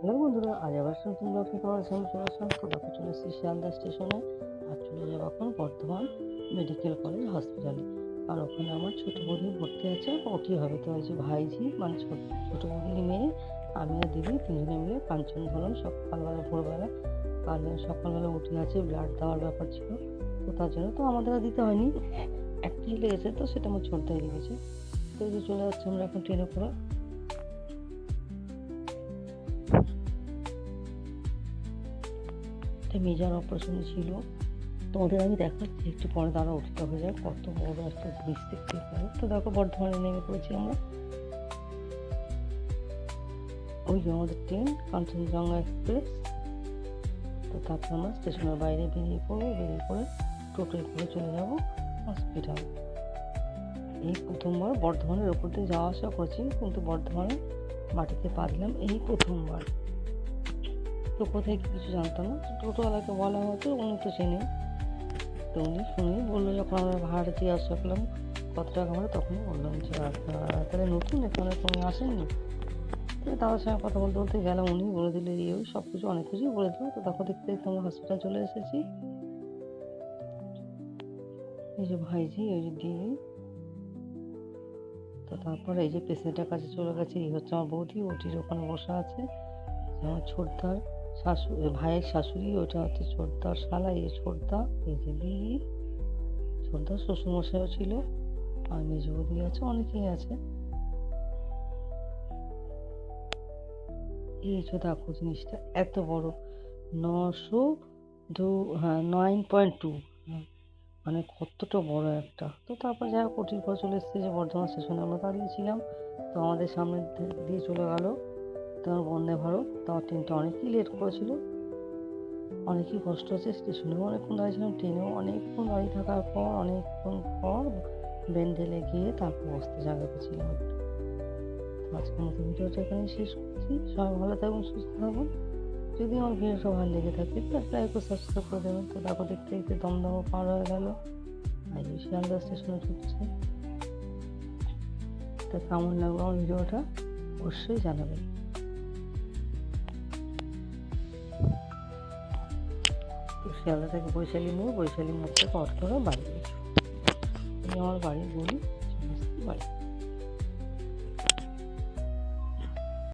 Hello বন্ধুরা, আজ আবার নতুন ব্লগ নিয়ে তোমাদের সামনে চলে আসলাম। তো দেখো চলে এসেছি শিয়ালদা স্টেশনে। আর চলে যাবো এখন বর্ধমান মেডিকেল কলেজ হসপিটালে। আর ওখানে আমার ছোটো বৌদি ভর্তি আছে, ওটি হবে। তো এই যে ভাইঝি মানে ছোটো বৌদির মেয়ে, আমি আর দিদি তিনজনে মিলে কাঞ্চন ধরলাম সকালবেলা ভোরবেলা। কাল সকালবেলা উঠে আছে, ব্লাড দেওয়ার ব্যাপার ছিল। তো তার জন্য তো আমাদের আর দিতে হয়নি, একটাই লেগেছে, তো সেটা আমার ছোটদাই লেগেছে। তো এই যে চলে যাচ্ছি আমরা এখন ট্রেনে করে। একটা মেজার অপারেশন ছিল, তোমাদের আমি দেখাচ্ছি একটু পরে। তারা উঠতে হয়ে যায়, কত বড় একটা জিনিস দেখতে পারে। তো দেখো বর্ধমানে নেমে পড়েছি আমরা। ওই যে আমাদের ট্রেন কাঞ্চনজঙ্ঘা এক্সপ্রেস। তো তারপর আমরা স্টেশনের বাইরে বেরিয়ে পড়বো, বেরিয়ে পড়ে টোটোয় করে চলে যাব হসপিটাল। এই প্রথমবার বর্ধমানের ওপর দিয়ে যাওয়া আসা করছি, কিন্তু বর্ধমানে মাটিতে পা দিলাম এই প্রথমবার। তো কোথায় কিছু জানতাম না। টোটোওয়ালাকে বলা হতো, উনি তো চেনে। তো উনি শুনে বললো, যখন আমরা ভাড়াটা জিজ্ঞাসা করলাম কত টাকা আমরা, তখনই বললাম যে আপনারা তাহলে নতুন, এখানে তুমি আসেননি। তো তাদের সঙ্গে কথা বলতে বলতে গেলাম, উনি বলে দিলে ওই সব কিছু, অনেক কিছুই বলে দিল। তো দেখো দেখতে দেখতে আমরা হসপিটাল চলে এসেছি। এই যে ভাইজি, ওই যে দিদি। তো তারপরে এই যে পেশেন্টের কাছে চলে গেছে, এই হচ্ছে আমার বৌদি, ওটির ওখানে বসা আছে। আমার ছোটদার শাশুড়ি, ভাইয়ের শাশুড়ি, ওইটা হচ্ছে ছোটদার শালা, এই ছোটদা, এই যে দিদি, ছোটদার শ্বশুরমশাইও ছিল, আর মেজ বৌদি আছে, অনেকেই আছে। এই যে দেখো জিনিসটা এত বড়, 902, হ্যাঁ 9.2, মানে কতটা বড় একটা। তো তারপর যাই হোক, ওটির পর চলে এসেছে যে বর্ধমান স্টেশনে আমরা দাঁড়িয়েছিলাম। তো আমাদের সামনে দিয়ে চলে গেল তোমার বন্দে ভারত। তাও ট্রেনটা অনেকই লেট করেছিল, অনেকই কষ্ট হচ্ছে। স্টেশনেও অনেকক্ষণ দাঁড়িয়েছিলাম, ট্রেনেও অনেকক্ষণ দাঁড়িয়ে থাকার পর, অনেকক্ষণ পর ব্যান্ডেলে গিয়ে তারপর বসতে জায়গা পেয়েছিলাম। আজকের মতো ভিডিওটা এখানে শেষ করছি। সবাই ভালো থাকুন, সুস্থ থাকুন। যদি আমার ভিডিওটা ভালো লেগে থাকে তো একটা লাইক ও সাবস্ক্রাইব করে দেবেন। তো দেখো দেখতে দেখতে দমদমও পার হয়ে গেল, আর এই শিয়ালদা স্টেশনে ঢুকছে। তো কেমন লাগলো আমার ভিডিওটা অবশ্যই জানাবেন। তো শিয়ালদা থেকে বৈশালী মোড়, বৈশালী মোড় থেকে অটো ধরে বাড়ি গেছি। আমার বাড়ির গলি, বাড়ি।